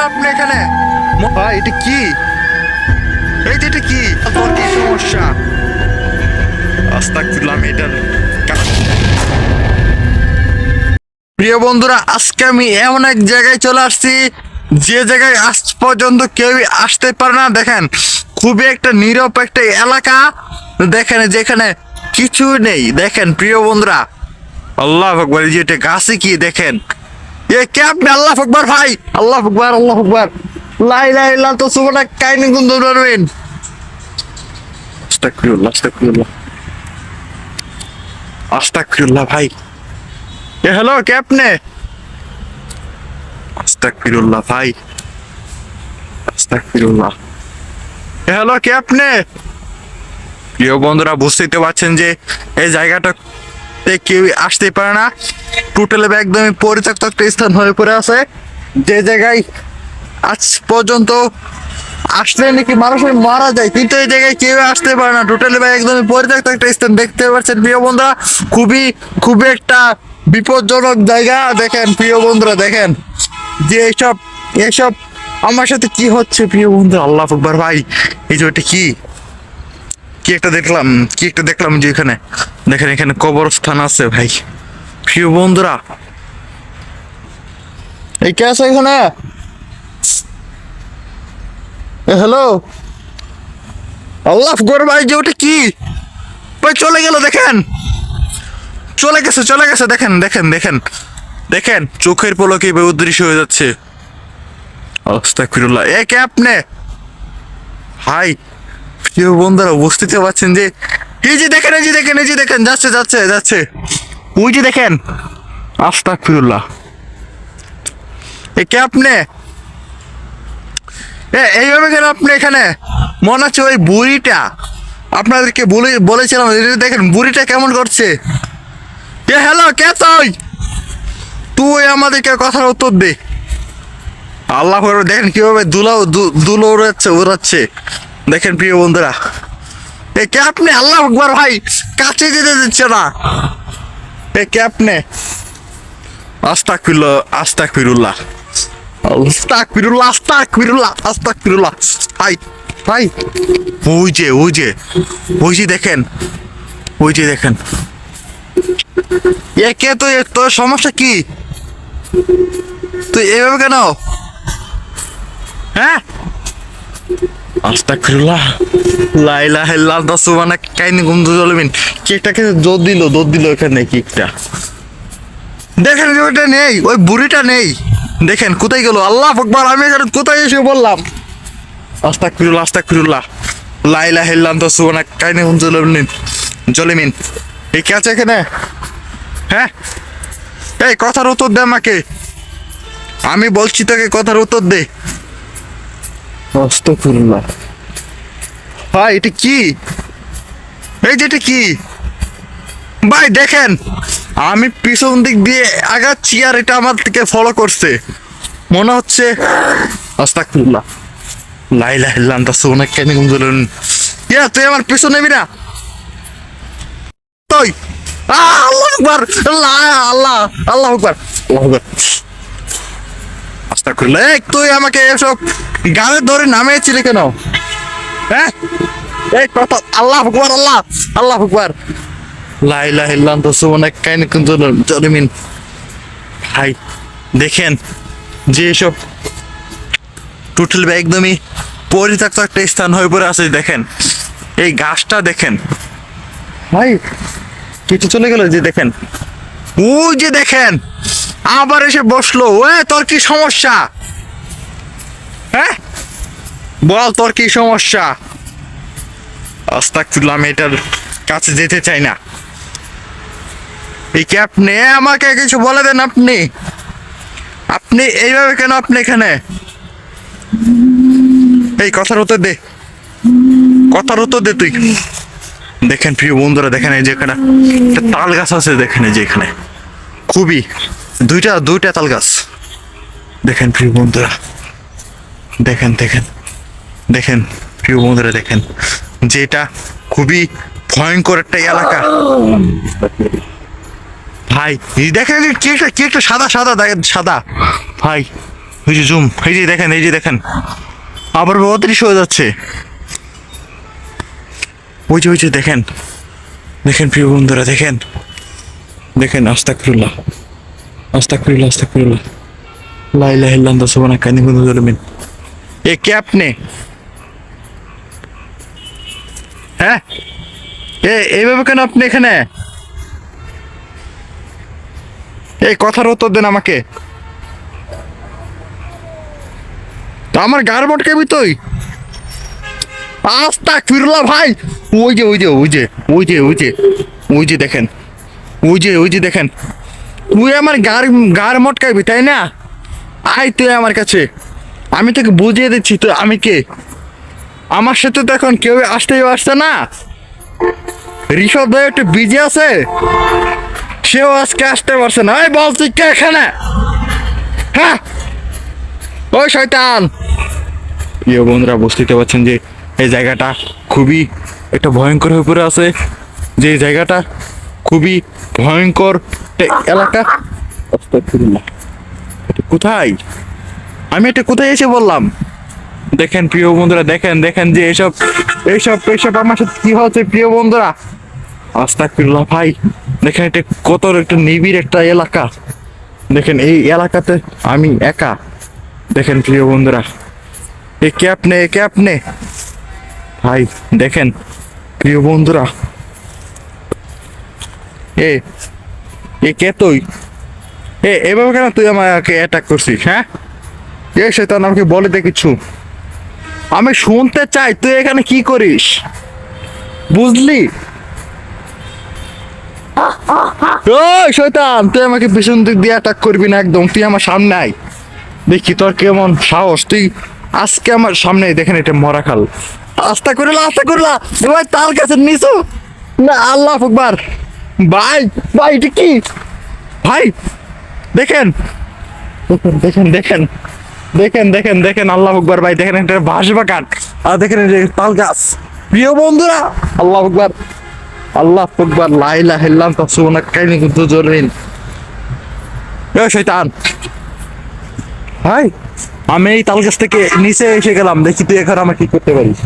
আপনি এখানে? ভাই এটা কি? এই যে এটা কি? তোর কি সমস্যা? আস্তাগফিরুল্লাহ, আমি এটার প্রিয় বন্ধুরা, আজকে আমি এমন এক জায়গায় চলে আসছি যে জায়গায় আজ পর্যন্ত কেউ আসতে পারে না। দেখেন, খুবই একটা নীরব একটা এলাকা। দেখেন যেখানে কিছু নেই। দেখেন প্রিয় বন্ধুরা, আল্লাহ আকবার, এই যে এটা গাছে কি দেখেন, এ কে আপনি? আল্লাহ আকবার ভাই, আল্লাহ আকবার, আল্লাহ আকবার, লা ইলাহা ইল্লাল্লাহ তো সুবহানাক কাইনি কুনতু জালিমিন। আস্তাগফিরুল্লাহ, আস্তাগফিরুল্লাহ, আস্তাগফিরুল্লাহ ভাই। এ হ্যালো, কে আপনি? আস্তাগফিরুল্লাহ ভাই, আস্তাগফিরুল্লাহ। এ হ্যালো, কে আপনি? প্রিয় বন্ধুরা, বুঝতেই তো পারছেন যে এই জায়গাটাতে কেউ আসতে পারে না। টোটাল একদমই পরিত্যক্ত একটা স্থান হয়ে পড়ে আছে, যে জায়গায় আজ পর্যন্ত আসলে নাকি মানুষের মারা যায়, কিন্তু এই জায়গায় কেউ আসতে পারে না। টোটালি ভাই একদমই পরিত্যক্ত একটা স্থান দেখতে পাচ্ছেন প্রিয় বন্ধুরা। খুবই খুবই একটা বিপজ্জনক জায়গা। দেখেন প্রিয় বন্ধুরা, দেখেন যে এইসব এসব আমার সাথে কি হচ্ছে প্রিয় বন্ধুরা। আল্লাহ আকবার ভাই, এই যে ওটা কি কি একটা দেখলাম, কি একটা দেখলাম যে এখানে দেখেন, এখানে কবরস্থান আছে ভাই। প্রিয় বন্ধুরা, এই কে আছে এখানে? হ্যালো, আল্লাহ আকবার ভাই, যে ওটা কি ভাই? চলে গেল, দেখেন চলে গেছে, চলে গেছে। দেখেন দেখেন দেখেন দেখেন, চোখের পলকে অদৃশ্য হয়ে যাচ্ছে। আস্তাগফিরুল্লাহ। এ কে আপনি ভাই? প্রিয় বন্ধুরা, বুঝতে পারছেন যে এই যে দেখেন, এই যে দেখেন, এই যে দেখেন, যাচ্ছে যাচ্ছে যাচ্ছে, ওই যে দেখেন। আস্তাগফিরুল্লাহ। এ কে আপনি? এইভাবে কেন আপনি এখানে? মনে হচ্ছে ওই বুড়িটা আপনাদেরকে বলেছিলাম, দেখেন বুড়িটা কেমন করছে। এ হ্যালো, কে তুই? তুই আমাদেরকে কথার উত্তর দে। আল্লাহ আকবার, দেখেন কিভাবে দুলো উড়াচ্ছে। দেখেন প্রিয় বন্ধুরা, এ কে আপনি? আল্লাহ আকবার ভাই, কাছে যেতে দিচ্ছে না। এ কে আপনি? আস্তাগফিরুল্লাহ, আস্তাগফিরুল্লাহ, আস্তাগফিরুল্লাহ, আস্তাগফিরুল্লাহ, আস্তাগফিরুল্লাহ। ভাই ভাই, ওই যে ওই যে ওই যে দেখেন, ওই যে দেখেন। এ কে তুই? তোর সমস্যা কি? তুই এভাবে কেন? হ্যাঁ, আস্তাগফিরুল্লাহ, লা ইলাহা ইল্লাল্লাহ সুবহানাক কাইনি কুনতু জালিমিন। কেকটাকে দৌড় দিল এখানে কেকটা। দেখেন ওইটা নেই, ওই বুড়িটা নেই। দেখেন কোথায় গেল? আল্লাহ আকবার, আমি এখানে কোথায় এসে বললাম? আস্তাগফিরুল্লাহ, আস্তাগফিরুল্লাহ, লা ইলাহা ইল্লাল্লাহ সুবহানাক কাইনি কুনতু জালিমিন। এই কে আছে এখানে? হ্যাঁ, এই কথার উত্তর দে আমাকে, আমি বলছি তোকে কথার উত্তর দে। আস্তাগফিরুল্লাহ ভাই, এটা কি? এই যে এটা কি ভাই? দেখেন, আমি পিছন দিক দিয়ে আগাচ্ছি আর এটা আমার থেকে ফলো করছে মনে হচ্ছে। আস্তাগফিরুল্লাহ, লা ইলাহা ইল্লাল্লাহ সুবহানাক কাইনি কুনতু জালিমিন। ইয়া, তুই আমার পিছন নেবি না তুই? আল্লাহ আকবার, আল্লাহ আল্লাহ, আল্লাহ আকবার, আল্লাহ আকবার। আস্তাগফিরুল্লাহ। এই তুই আমাকে এসব গানে ধরে নামিয়েছিলি কেন? হ্যাঁ, এই কথা। আল্লাহ আকবার, আল্লাহ আল্লাহ আকবার, লা ইলাহা ইল্লাল্লাহ সুবহানাক কাইনি কুনতু জালিমিন। ভাই দেখেন যে এসব টোটাল একদমই পরিত্যক্ত একটা স্থান হয়ে পড়ে আছে। দেখেন এই গাছটা, দেখেন ভাই কিছু চলে গেল, যে দেখেন, ওই যে দেখেন আবার এসে বসলো। তোর কি সমস্যা? হ্যাঁ, বল তোর কি সমস্যা? আস্তাগফিরুল্লাহ, আমি এটার কাছে যেতে চাই না। এই কি আপনি? আমাকে কিছু বলে দেন। আপনি আপনি এইভাবে কেন? আপনি এখানে? এই কথার উত্তর দে, কথার উত্তর দে তুই। দেখেন প্রিয় বন্ধুরা, দেখেন এই যে এখানে একটা তাল গাছ আছে। দেখেন এই যে এখানে খুবই দুইটা তাল গাছ। দেখেন প্রিয় বন্ধুরা, দেখেন দেখেন দেখেন প্রিয় বন্ধুরা, দেখেন যে এটা খুবই ভয়ঙ্কর একটা এলাকা ভাই। দেখেন কি একটা সাদা সাদা সাদা ভাই, ওই যে জুম, এই যে দেখেন আবার অদৃশ্য হয়ে যাচ্ছে। ওই যে দেখেন দেখেন প্রিয় বন্ধুরা, দেখেন দেখেন, আস্তাগফিরুল্লাহ আস্তাগফিরুল্লাহ আস্তাগফিরুল্লাহ, লা ইলাহা ইল্লা আনতা সুবহানাকা ইন্নী কুনতু মিনাজ জালিমিন। এ কে আপনি? হ্যাঁ, এইভাবে কেন আপনি এখানে? এই কথার উত্তর দেন আমাকে। তা আমার গার মটকাবি তুই? আস্তাগফিরুল্লাহ ভাই। ওই যে দেখেন, ওই যে দেখেন, তুই আমার গার মটকাবি তাই না? আয় তুই আমার কাছে, আমি তোকে বুঝিয়ে দিচ্ছি তুই আমি কে। আমার সাথে তো এখন কেউ আসছে না। ঋষভ ভাই একটু বিজি আছে, সেও আজকে আসতে পারছে না। এই বলছি কে এখানে? হ্যাঁ, ওই শয়তান। প্রিয় বন্ধুরা, বুঝতে পারছেন যে এই জায়গাটা খুবই একটা ভয়ঙ্কর হয়ে পড়ে আছে, যে জায়গাটা খুবই ভয়ঙ্কর এলাকা। কোথায় আমি এটা কোথায় এসে বললাম? দেখেন প্রিয় বন্ধুরা, দেখেন যে এইসব আমার সাথে কি হচ্ছে প্রিয় বন্ধুরা। আস্তাগফিরুল্লাহ ভাই, দেখেন এটা কত একটা নিবিড় একটা এলাকা। দেখেন এই এলাকাতে আমি একা। দেখেন প্রিয় বন্ধুরা, এ কে আপনি ভাই? দেখেন প্রিয় বন্ধুরা, এ কে তুই? এভাবে কেন তুই আমাকে অ্যাটাক করছিস? হ্যাঁ, শয়তান আমাকে বলে দে কিছু, আমি শুনতে চাই তুই এখানে কি করিস, বুঝলি? ওই শয়তান, তুই আমাকে পিছন দিক দিয়ে অ্যাটাক করবি না একদম, তুই আমার সামনে আয়, দেখি তোর কেমন সাহস। তুই আজকে আমার সামনে, দেখেন এটা মরা খাল। আস্তা করলা ভাই, তাল কাছে নিচু না। আল্লাহ আকবার ভাই, এটা কি ভাই? দেখেন আল্লাহ আকবার ভাই, দেখেন এটা বাঁশ বাগান, আর দেখেন এই যে তাল গাছ। প্রিয় বন্ধুরা, আল্লাহ আকবার লা ইলাহা ইল্লা আনতা সুবহানাকা ইন্নী কুনতু মিনাজ জালিমিন। এই শয়তান ভাই, আমি এই তাল গাছ থেকে নিচে এসে গেলাম, দেখি তুই এখন আমার কি করতে পারিস।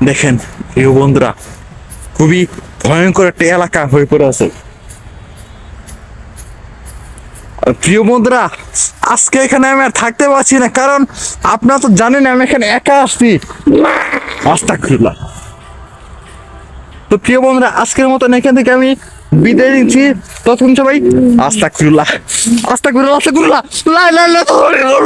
দেখেন প্রিয় বন্ধুরা, খুবই ভয়ঙ্কর একটা এলাকা হয়ে পড়ে আছে। প্রিয় বন্ধুরা, আজকে এখানে আমি আর থাকতে পারছি না, কারণ আপনারা তো জানেন আমি এখানে একা আসছি। আস্তাগফিরুল্লাহ। তো প্রিয় বন্ধুরা, আজকের মতন এখান থেকে আমি বিদায় নিচ্ছি। ততক্ষণ সবাই আস্তাগফিরুল্লাহ লা ইলাহা ইল্লাল্লাহ।